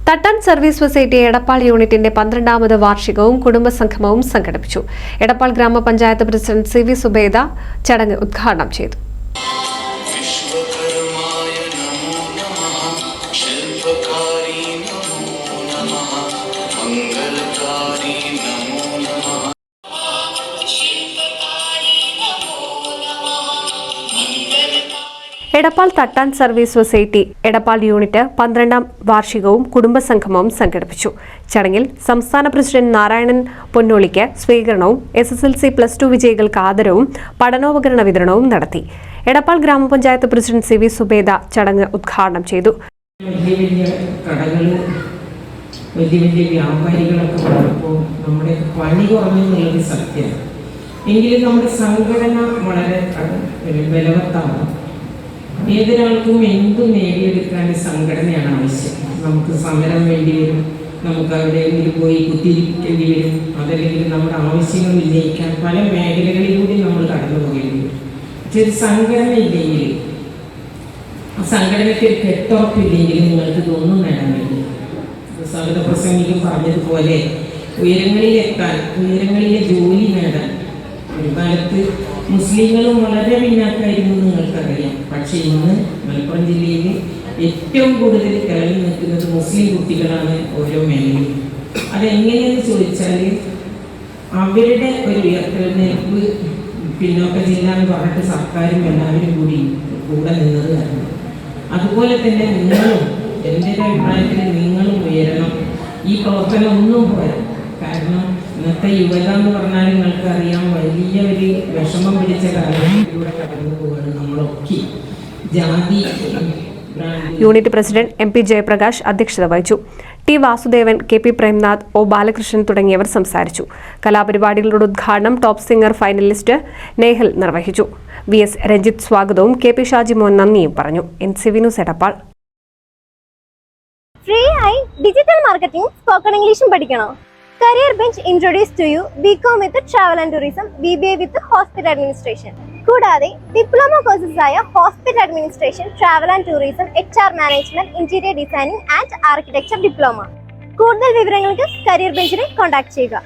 തട്ടാൻ service society Edappal യൂണിറ്റിന്റെ 12ാമത് വാർഷികവും കുടുംബസംഗമവും സംഘടിപ്പിച്ചു. എടപ്പാൾ ഗ്രാമപഞ്ചായത്ത് പ്രസിഡന്റ് സി വി സുബൈദ ചടങ്ങ് ഉദ്ഘാടനം ചെയ്തു. എടപ്പാൾ തട്ടാൻ സർവീസ് സൊസൈറ്റി എടപ്പാൾ യൂണിറ്റ് 12ാം വാർഷികവും കുടുംബസംഗമവും സംഘടിപ്പിച്ചു. ചടങ്ങിൽ സംസ്ഥാന പ്രസിഡന്റ് നാരായണൻ പൊന്നോളിക്ക് സ്വീകരണവും SSLC+2 വിജയികൾക്ക് ആദരവും പഠനോപകരണ വിതരണവും നടത്തി. എടപ്പാൾ ഗ്രാമപഞ്ചായത്ത് പ്രസിഡന്റ് സി വി സുബൈദ ചടങ്ങ് ഉദ്ഘാടനം ചെയ്തു. വലിയ വ്യാപാരികളൊക്കെ വന്നപ്പോൾ നമ്മുടെ പണി കുറഞ്ഞെന്നുള്ളത് സത്യമാണ്. എങ്കിലും നമ്മുടെ സംഘടന വളരെ ബലവത്താണ്. ഏതൊരാൾക്കും എന്തും നേടിയെടുക്കാൻ സംഘടനയാണ് ആവശ്യം. നമുക്ക് സമരം വേണ്ടി വരും, നമുക്ക് എവിടെയെങ്കിലും പോയി കുത്തിയിരിക്കേണ്ടി വരും, അതല്ലെങ്കിൽ നമ്മുടെ ആവശ്യങ്ങൾ ഉന്നയിക്കാൻ പല മേഖലകളിലൂടെ നമ്മൾ കടന്നു പോകേണ്ടി വരും. പക്ഷെ ഒരു സംഘടന ഇല്ലെങ്കിൽ, ആ സംഘടനയ്ക്ക് ഒരു കെട്ടുറപ്പില്ലെങ്കിൽ നിങ്ങൾക്ക് ഇതൊന്നും നേടാൻ കഴിയും. സ്വാഗത പ്രസംഗിക്കും പറഞ്ഞതുപോലെ ഉയരങ്ങളിലെത്താൻ, ഉയരങ്ങളിലെ ജോലി നേടാൻ ഒരു കാലത്ത് മുസ്ലിങ്ങളും വളരെ പിന്നാക്കായിരുന്നു നിങ്ങൾക്കറിയാം. പക്ഷെ ഇന്ന് മലപ്പുറം ജില്ലയിൽ ഏറ്റവും കൂടുതൽ തിളങ്ങി നിൽക്കുന്നത് മുസ്ലിം കുട്ടികളാണ് ഓരോ മേഖലയും. അതെങ്ങനെയെന്ന് ചോദിച്ചാൽ അവരുടെ ഒരു ഉയർത്തെഴുന്നേൽപ്പ് പിന്നോക്ക ജില്ല എന്ന് പറഞ്ഞിട്ട് സർക്കാരും എല്ലാവരും കൂടെ നിന്നത് കാരണം. അതുപോലെ തന്നെ നിങ്ങളും, എൻ്റെ ഒരു അഭിപ്രായത്തിൽ നിങ്ങളും ഉയരണം. ഈ പ്രവർത്തനം ഒന്നും പോരാ. കാരണം ഇന്നത്തെ യുവത എന്ന് പറഞ്ഞാൽ നിങ്ങൾക്ക് അറിയാം, വലിയ ഒരു വിഷമം പിടിച്ച കാലഘട്ടത്തിലൂടെ കടന്നു പോവുകയാണ് നമ്മളൊക്കെ. ജാതി യൂണിറ്റ് പ്രസിഡന്റ് MP ജയപ്രകാശ് അധ്യക്ഷത വഹിച്ചു. T Vasudevan, KP Premnath, O Balakrishnan തുടങ്ങിയവർ സംസാരിച്ചു. കലാപരിപാടികളുടെ ഉദ്ഘാടനം ടോപ്പ് സിംഗർ ഫൈനലിസ്റ്റ് നേഹൽ നിർവഹിച്ചു. VS രഞ്ജിത്ത് സ്വാഗതവും KP ഷാജിമോൻ നന്ദിയും പറഞ്ഞു. NCV news Edappal. ഫ്രീ ആയി ഡിജിറ്റൽ മാർക്കറ്റിംഗ്, സ്പോക്കൺ ഇംഗ്ലീഷും പഠിക്കണോ? Career Bench introduce to you BCom with Travel and Tourism, BBA with Hospital Administration. കൂടാതെ ഡിപ്ലോമ കോഴ്സസ് ആയ hospital administration, travel and tourism, HR management, interior designing and architecture diploma. കൂടുതൽ വിവരങ്ങൾക്ക് career ബെഞ്ചിനെ contact ചെയ്യുക.